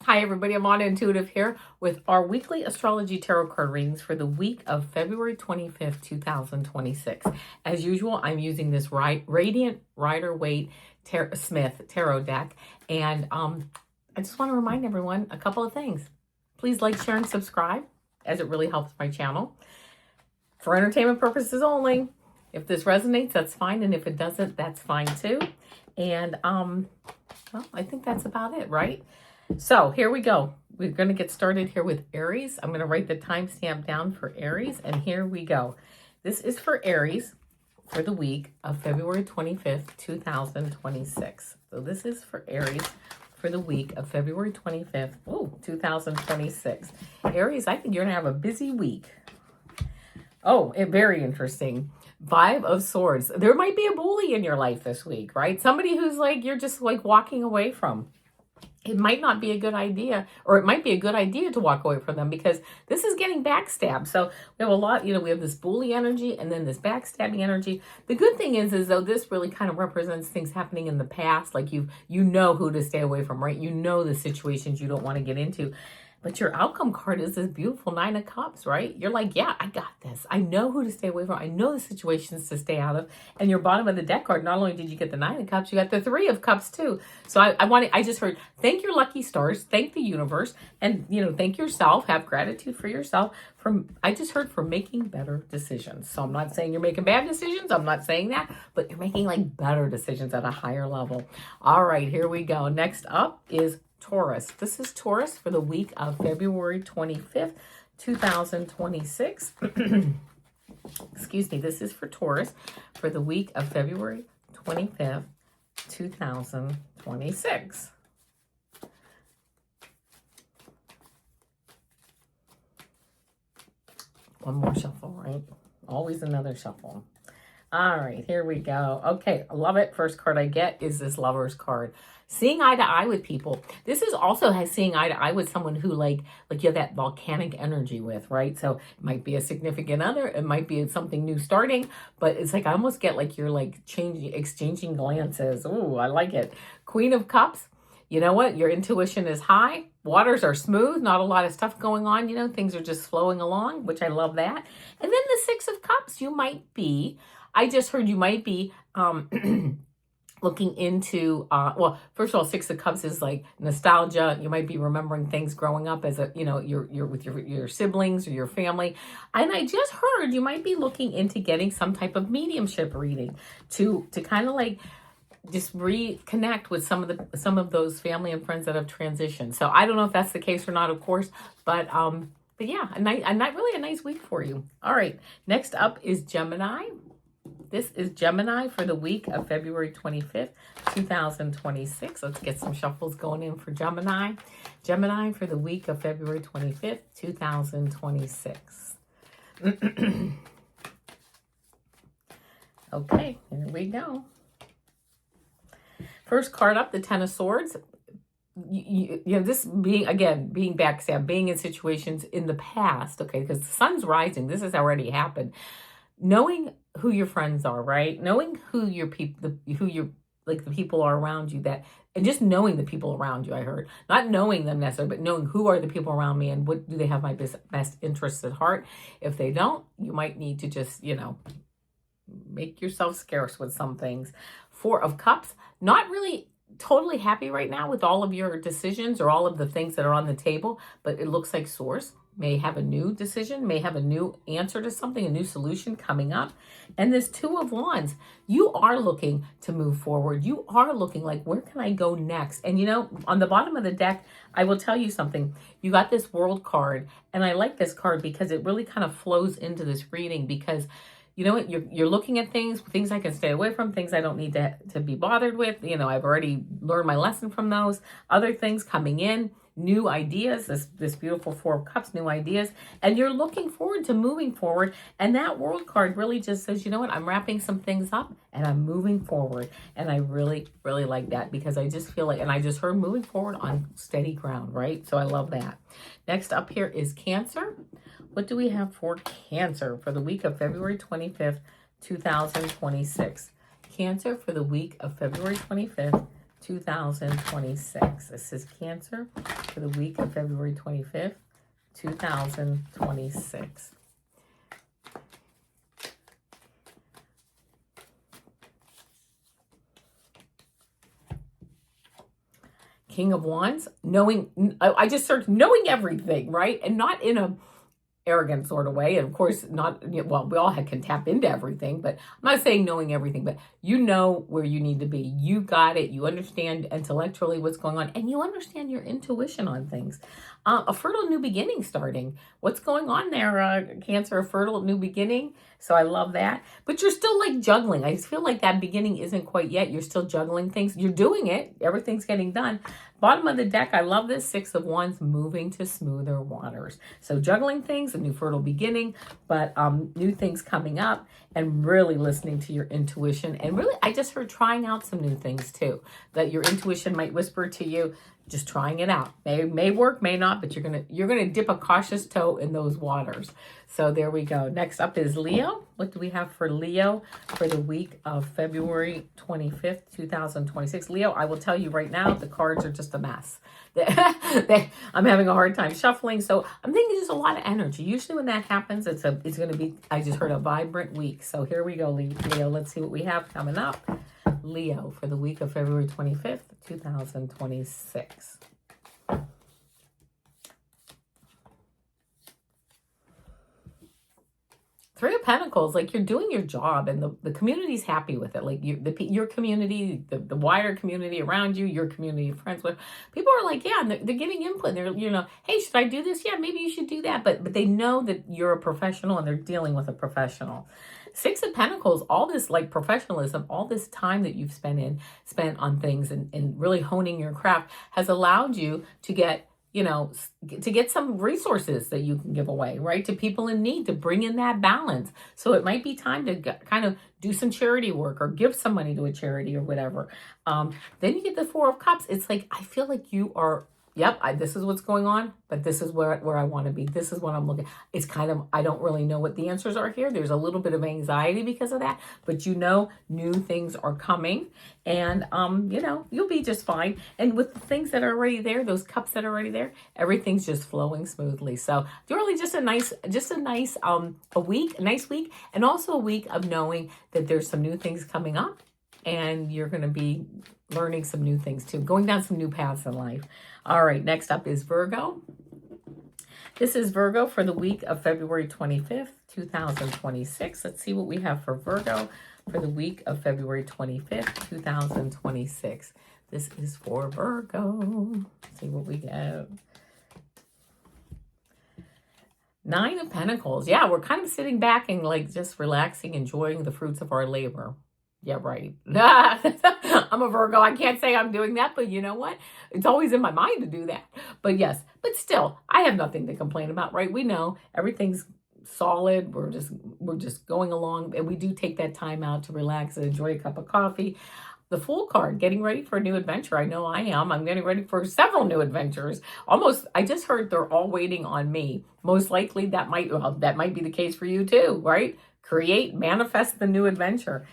Hi everybody, Avana Intuitive here with our weekly astrology tarot card readings for the week of February 25th, 2026. As usual, I'm using this Radiant Rider Waite Smith tarot deck. And I just want to remind everyone a couple of things. Please like, share, and subscribe, as it really helps my channel. For entertainment purposes only. If this resonates, that's fine. And if it doesn't, that's fine too. And well, I think that's about it, right? So here we go. We're going to get started here with Aries. I'm going to write the timestamp down for Aries, and here we go. This is for Aries for the week of February 25th, 2026. So this is for Aries for the week of February 25th, 2026. Aries, I think you're going to have a busy week. Oh, very interesting. 5 of Swords. There might be a bully in your life this week, right? Somebody who's like, you're just like walking away from. It might not be a good idea, or it might be a good idea to walk away from them because this is getting backstabbed. So we have a lot, we have this bully energy and then this backstabbing energy. The good thing is though, this really kind of represents things happening in the past. Like you know who to stay away from, right? You know the situations you don't want to get into. But your outcome card is this beautiful 9 of Cups, right? You're like, yeah, I got this. I know who to stay away from. I know the situations to stay out of. And your bottom of the deck card, not only did you get the 9 of Cups, you got the 3 of Cups too. So I just heard, thank your lucky stars, thank the universe, and thank yourself. Have gratitude for yourself. I just heard for making better decisions. So I'm not saying you're making bad decisions. I'm not saying that, but you're making like better decisions at a higher level. All right, here we go. Next up is Taurus. This is Taurus for the week of February 25th, 2026. Excuse me. This is for Taurus for the week of February 25th, 2026. One more shuffle, right? Always another shuffle. All right, here we go. Okay, I love it. First card I get is this Lover's card. Seeing eye to eye with people. This is also has seeing eye to eye with someone who like you have that volcanic energy with, right? So it might be a significant other. It might be something new starting, but it's like I almost get like you're like exchanging glances. Ooh, I like it. Queen of Cups. You know what? Your intuition is high. Waters are smooth. Not a lot of stuff going on. things are just flowing along, which I love that. And then the 6 of Cups. You might be, I just heard you might be looking into, well, first of all, 6 of Cups is like nostalgia. You might be remembering things growing up as you're with your siblings or your family. And I just heard you might be looking into getting some type of mediumship reading to kind of like just reconnect with some of those family and friends that have transitioned. So I don't know if that's the case or not, of course, but yeah, really a nice week for you. All right, next up is Gemini. This is Gemini for the week of February 25th, 2026. Let's get some shuffles going in for Gemini. Gemini for the week of February 25th, 2026. Okay, here we go. First card up, the 10 of Swords. This being backstabbed, being in situations in the past, okay, because the sun's rising. This has already happened. Knowing who your friends are, right? Knowing who your people, the people are around you and just knowing the people around you, I heard. Not knowing them necessarily, but knowing who are the people around me and what do they have my best interests at heart. If they don't, you might need to just, make yourself scarce with some things. 4 of Cups, not really totally happy right now with all of your decisions or all of the things that are on the table, but it looks like Source may have a new decision, may have a new answer to something, a new solution coming up. And this 2 of Wands, you are looking to move forward. You are looking like, where can I go next? And on the bottom of the deck, I will tell you something. You got this World card, and I like this card because it really kind of flows into this reading because you know what? You're looking at things I can stay away from, things I don't need to be bothered with. I've already learned my lesson from those. Other things coming in, new ideas, this beautiful 4 of Cups, new ideas. And you're looking forward to moving forward. And that World card really just says, you know what? I'm wrapping some things up and I'm moving forward. And I really, really like that because I just feel like, and I just heard moving forward on steady ground, right? So I love that. Next up here is Cancer. What do we have for Cancer for the week of February 25th, 2026? Cancer for the week of February 25th, 2026. This is Cancer for the week of February 25th, 2026. King of Wands, knowing, I just searched knowing everything, right? And not in a arrogant sort of way. And of course, not, well, we all can tap into everything, but I'm not saying knowing everything, but you know where you need to be. You got it. You understand intellectually what's going on, and you understand your intuition on things. A fertile new beginning starting. What's going on there, Cancer? A fertile new beginning. So I love that. But you're still like juggling. I just feel like that beginning isn't quite yet. You're still juggling things. You're doing it. Everything's getting done. Bottom of the deck, I love this. 6 of Wands, moving to smoother waters. So juggling things, a new fertile beginning, but new things coming up, and really listening to your intuition. And really, I just heard trying out some new things too, that your intuition might whisper to you, just trying it out. May work, may not, but you're gonna dip a cautious toe in those waters. So there we go. Next up is Leo. What do we have for Leo for the week of February 25th, 2026? Leo, I will tell you right now, the cards are just a mess. I'm having a hard time shuffling, so I'm thinking there's a lot of energy. Usually when that happens, it's going to be, I just heard, a vibrant week. So here we go, Leo. Let's see what we have coming up. Leo for the week of February 25th, 2026. Three of Pentacles, like you're doing your job and the community's happy with it. Like your community, the wider community around you, your community of friends with, people are like, yeah, and they're giving input. They're, hey, should I do this? Yeah, maybe you should do that. But they know that you're a professional and they're dealing with a professional. 6 of Pentacles, all this like professionalism, all this time that you've spent on things and really honing your craft has allowed you to get, to get some resources that you can give away, right? To people in need, to bring in that balance. So it might be time to kind of do some charity work or give some money to a charity or whatever. Then you get the 4 of Cups. It's like, I feel like you are, this is what's going on, but this is where I want to be. This is what I'm looking. It's kind of, I don't really know what the answers are here. There's a little bit of anxiety because of that, but new things are coming, and you'll be just fine. And with the things that are already there, those cups that are already there, everything's just flowing smoothly. So really just a nice week, and also a week of knowing that there's some new things coming up, and you're going to be learning some new things too, going down some new paths in life. All right, next up is Virgo. This is Virgo for the week of February 25th, 2026. Let's see what we have for Virgo for the week of February 25th, 2026. This is for Virgo. Let's see what we get. 9 of Pentacles. Yeah, we're kind of sitting back and like just relaxing, enjoying the fruits of our labor. Yeah, right. I'm a Virgo. I can't say I'm doing that, but you know what? It's always in my mind to do that. But yes, but still, I have nothing to complain about, right? We know everything's solid. We're just going along, and we do take that time out to relax and enjoy a cup of coffee. The Fool card, getting ready for a new adventure. I know I am. I'm getting ready for several new adventures. I just heard they're all waiting on me. Most likely that might be the case for you too, right? Manifest the new adventure.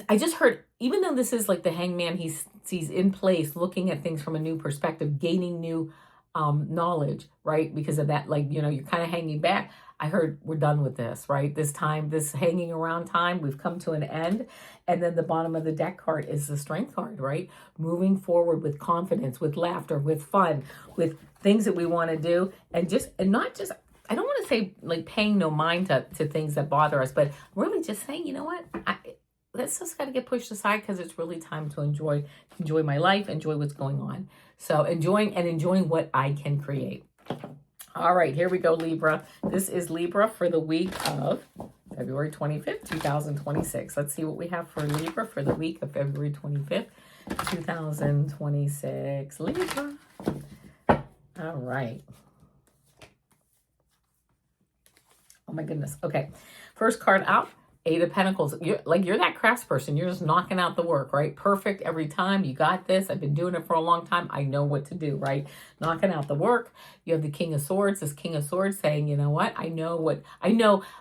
I just heard, even though this is like the Hangman, he's in place, looking at things from a new perspective, gaining new knowledge, right? Because of that, like, you're kind of hanging back. I heard we're done with this, right? This hanging around time, we've come to an end. And then the bottom of the deck card is the Strength card, right? Moving forward with confidence, with laughter, with fun, with things that we want to do, and not just, I don't want to say like paying no mind to things that bother us, but really just saying, you know what? That's just got to get pushed aside because it's really time to enjoy my life, enjoy what's going on. So enjoying what I can create. All right, here we go, Libra. This is Libra for the week of February 25th, 2026. Let's see what we have for Libra for the week of February 25th, 2026. Libra. All right. Oh my goodness. Okay. First card out. Eight of Pentacles, you're that crafts person. You're just knocking out the work, right? Perfect every time. You got this. I've been doing it for a long time. I know what to do, right? Knocking out the work. You have the King of Swords. This King of Swords saying, you know what? I know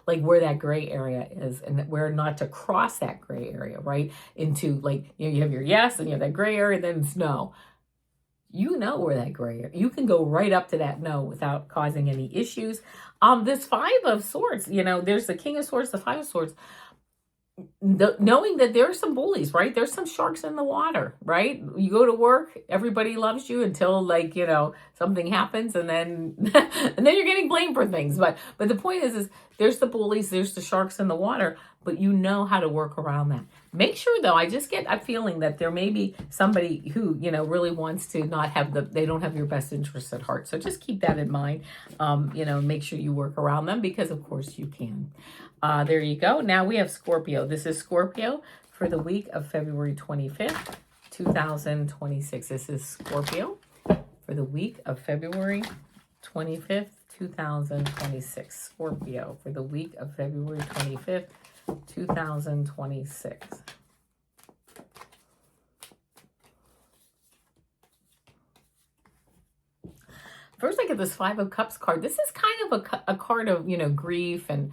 like where that gray area is and where not to cross that gray area, right? Into like, you have your yes and you have that gray area, then it's no. You know where that gray area. You can go right up to that no without causing any issues. This Five of Swords, there's the King of Swords, the Five of Swords. Knowing that there are some bullies, right? There's some sharks in the water, right? You go to work, everybody loves you until something happens, and then and then you're getting blamed for things. But the point is there's the bullies, there's the sharks in the water, but you know how to work around that. Make sure though, I just get a feeling that there may be somebody who really wants to not have they don't have your best interests at heart. So just keep that in mind. Make sure you work around them because of course you can. There you go. Now we have Scorpio. This is Scorpio for the week of February 25th, 2026. This is Scorpio for the week of February 25th, 2026. Scorpio for the week of February 25th, 2026. First, I get this Five of Cups card. This is kind of a card of, grief and,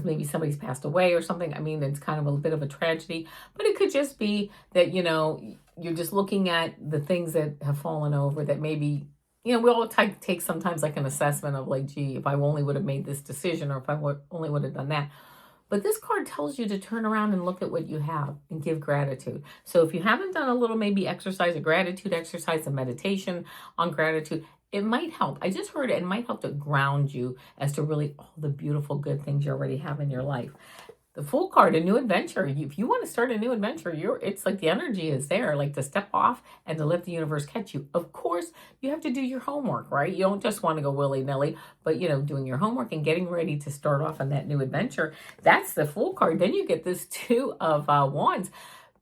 maybe somebody's passed away or something. I mean, it's kind of a bit of a tragedy, but it could just be that, you're just looking at the things that have fallen over that maybe, we all take sometimes like an assessment of like, gee, if I only would have made this decision or if I only would have done that. But this card tells you to turn around and look at what you have and give gratitude. So if you haven't done a little maybe exercise, a gratitude exercise, a meditation on gratitude, it might help. I just heard it might help to ground you as to really all the beautiful good things you already have in your life. The Fool card, a new adventure. If you want to start a new adventure, it's like the energy is there, like to step off and to let the universe catch you. Of course, you have to do your homework, right? You don't just want to go willy-nilly, but doing your homework and getting ready to start off on that new adventure. That's the Fool card. Then you get this Two of Wands.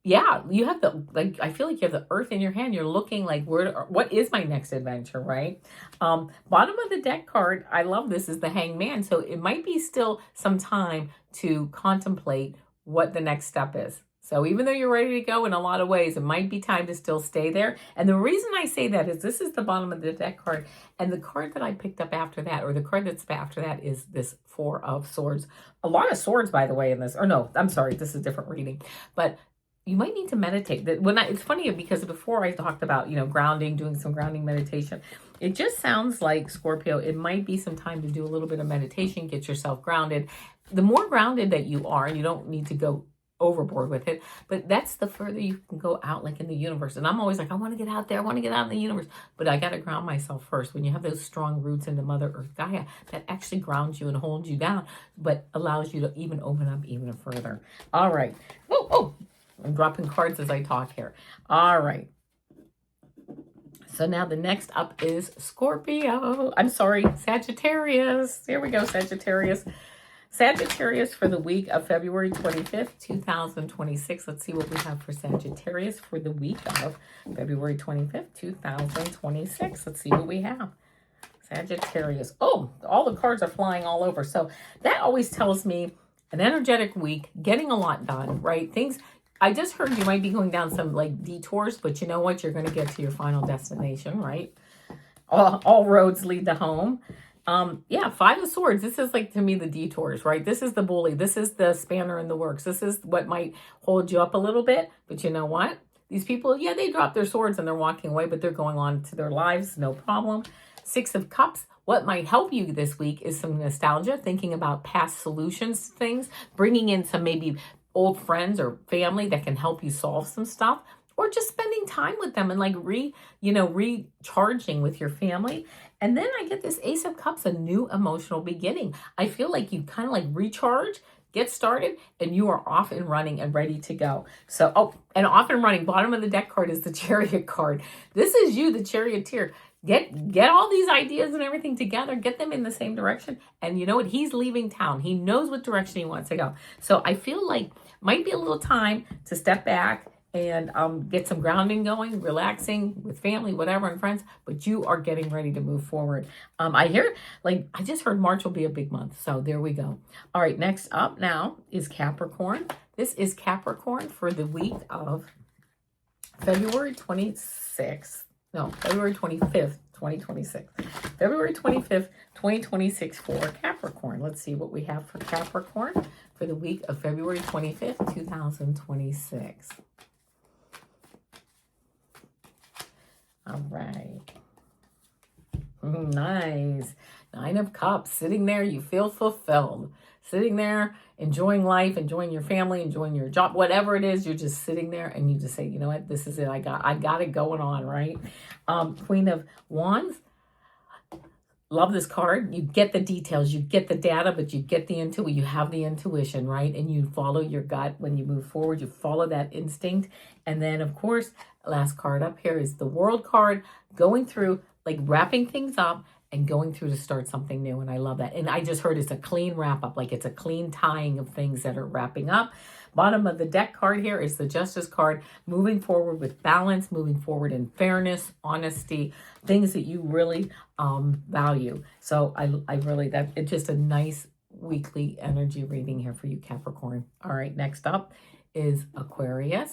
Yeah, you have I feel like you have the earth in your hand. You're looking like, what is my next adventure, right? Bottom of the deck card, I love this, is the Hangman. So it might be still some time to contemplate what the next step is. So even though you're ready to go in a lot of ways, it might be time to still stay there. And the reason I say that is this is the bottom of the deck card. And the card that I picked up after that, or the card that's after that, is this Four of Swords. A lot of swords, by the way, in this. Or no, I'm sorry, this is a different reading. But you might need to meditate. It's funny because before I talked about, grounding, doing some grounding meditation, it just sounds like, Scorpio, it might be some time to do a little bit of meditation, get yourself grounded. The more grounded that you are, and you don't need to go overboard with it, but that's the further you can go out, like in the universe. And I'm always like, I want to get out there, I want to get out in the universe, but I got to ground myself first. When you have those strong roots into Mother Earth Gaia, that actually grounds you and holds you down, but allows you to even open up even further. All right. Oh, I'm dropping cards as I talk here. All right. So now the next up is Scorpio. I'm sorry, Sagittarius. Here we go, Sagittarius. Sagittarius for the week of February 25th, 2026. Let's see what we have for Sagittarius for the week of February 25th, 2026. Let's see what we have. Sagittarius. Oh, all the cards are flying all over. So that always tells me an energetic week, getting a lot done, right? I just heard you might be going down some like detours, but you know what? You're going to get to your final destination, right? All roads lead to home. Yeah, Five of Swords. This is like, to me, the detours, right? This is the bully. This is the spanner in the works. This is what might hold you up a little bit. But you know what? These people, yeah, they drop their swords and they're walking away, but they're going on to their lives. No problem. Six of Cups. What might help you this week is some nostalgia, thinking about past solutions, things, bringing in some maybe old friends or family that can help you solve some stuff, or just spending time with them and like recharging with your family. And then I get this Ace of Cups, a new emotional beginning. I feel like you kind of like recharge, get started, and you are off and running and ready to go. So, and off and running, bottom of the deck card is the Chariot card. This is you, the charioteer. Get all these ideas and everything together, get them in the same direction. And you know what? He's leaving town. He knows what direction he wants to go. So I feel like might be a little time to step back and get some grounding going, relaxing with family, whatever, and friends, but you are getting ready to move forward. I hear, like, I just heard March will be a big month. So there we go. All right, next up now is Capricorn. This is Capricorn for the week of February 25th, 2026. February 25th, 2026 for Capricorn. Let's see what we have for Capricorn for the week of February 25th, 2026. All right. Nice. 9 of Cups. Sitting there, you feel fulfilled. Sitting there, enjoying life, enjoying your family, enjoying your job, whatever it is, you're just sitting there and you just say, you know what, this is it. I got it going on, right? Queen of Wands. Love this card. You get the details, you get the data, but you get the intuition. You have the intuition, right? And you follow your gut when you move forward. You follow that instinct. And then, of course, last card up here is the World card, going through, like wrapping things up and going through to start something new. And I love that. And I just heard it's a clean wrap up, like it's a clean tying of things that are wrapping up. Bottom of the deck card here is the Justice card, moving forward with balance, moving forward in fairness, honesty, things that you really value. So I really, that it's just a nice weekly energy reading here for you, Capricorn. All right, next up is Aquarius.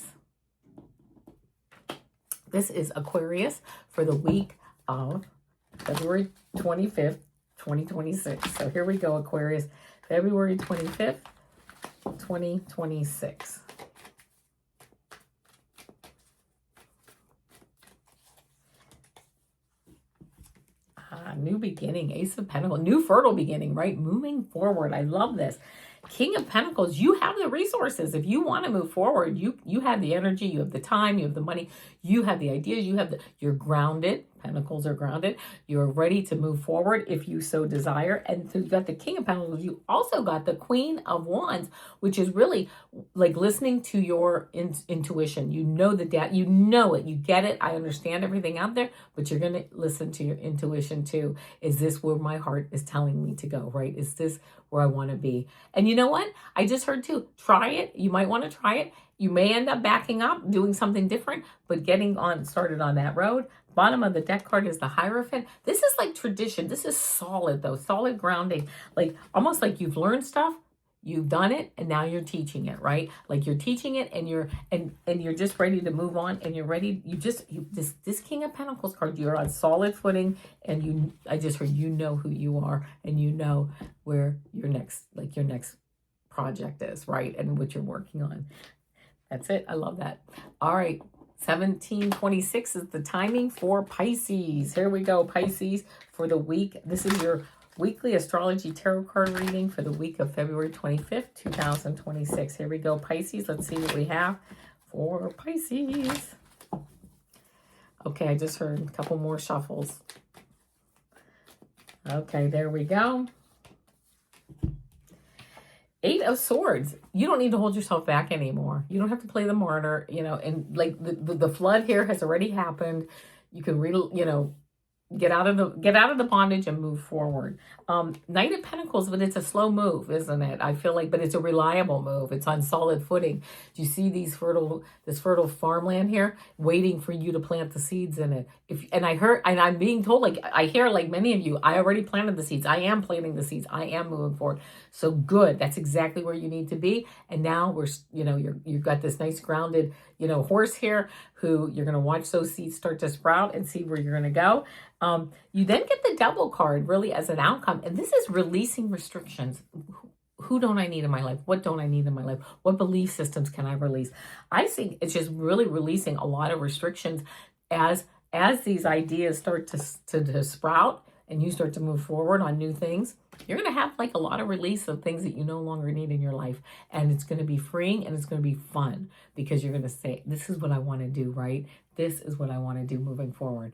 This is Aquarius for the week of February 25th, 2026. So here we go, Aquarius, February 25th, 2026. New beginning, Ace of Pentacles, new fertile beginning, right? Moving forward. I love this. King of Pentacles, you have the resources. If you want to move forward, you have the energy, you have the time, you have the money, you have the ideas, you're grounded. Pentacles are grounded. You're ready to move forward if you so desire. And so you got the King of Pentacles. You also got the Queen of Wands, which is really like listening to your intuition. You know the data, you know it, you get it. I understand everything out there, but you're going to listen to your intuition too. Is this where my heart is telling me to go, right? Is this where I want to be? And you know what? I just heard too, try it. You might want to try it. You may end up backing up, doing something different, but getting started on that road. Bottom of the deck card is the Hierophant. This is like tradition. This is solid though, solid grounding. Like almost like you've learned stuff, you've done it, and now you're teaching it, right? Like you're teaching it and you're just ready to move on, and you're ready. This King of Pentacles card, you're on solid footing, and I just heard you know who you are, and you know where your next project is, right? And what you're working on. That's it. I love that. All right. 1726 is the timing for Pisces. Here we go, Pisces, for the week. This is your weekly astrology tarot card reading for the week of February 25th, 2026. Here we go, Pisces. Let's see what we have for Pisces. Okay, I just heard a couple more shuffles. Okay, there we go. 8 of Swords. You don't need to hold yourself back anymore. You don't have to play the martyr, and like the flood here has already happened. You can get out of the bondage and move forward. Knight of Pentacles, but it's a slow move, isn't it? I feel like, but it's a reliable move. It's on solid footing. Do you see this fertile farmland here waiting for you to plant the seeds in it? I'm being told, like I hear, like many of you, I already planted the seeds. I am planting the seeds. I am moving forward. So good. That's exactly where you need to be. And now you've got this nice grounded, horse here who you're going to watch those seeds start to sprout and see where you're going to go. You then get the Devil card really as an outcome. And this is releasing restrictions. Who don't I need in my life? What don't I need in my life? What belief systems can I release? I think it's just really releasing a lot of restrictions as these ideas start to sprout and you start to move forward on new things. You're going to have like a lot of release of things that you no longer need in your life. And it's going to be freeing and it's going to be fun because you're going to say, this is what I want to do, right? This is what I want to do moving forward.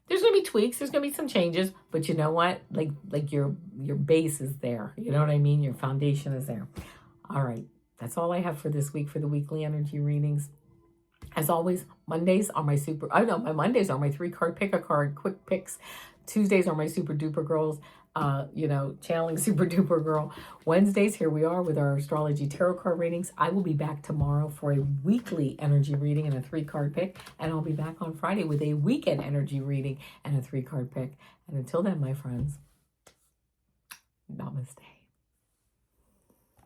There's going to be tweaks. There's going to be some changes, but you know what? Like your base is there. You know what I mean? Your foundation is there. All right. That's all I have for this week for the weekly energy readings. As always, Mondays are my my Mondays are my 3-card pick a card quick picks. Tuesdays are my super duper girls. Channeling super duper girl. Wednesdays, here we are with our astrology tarot card readings. I will be back tomorrow for a weekly energy reading and a 3-card pick. And I'll be back on Friday with a weekend energy reading and a 3-card pick. And until then, my friends, namaste.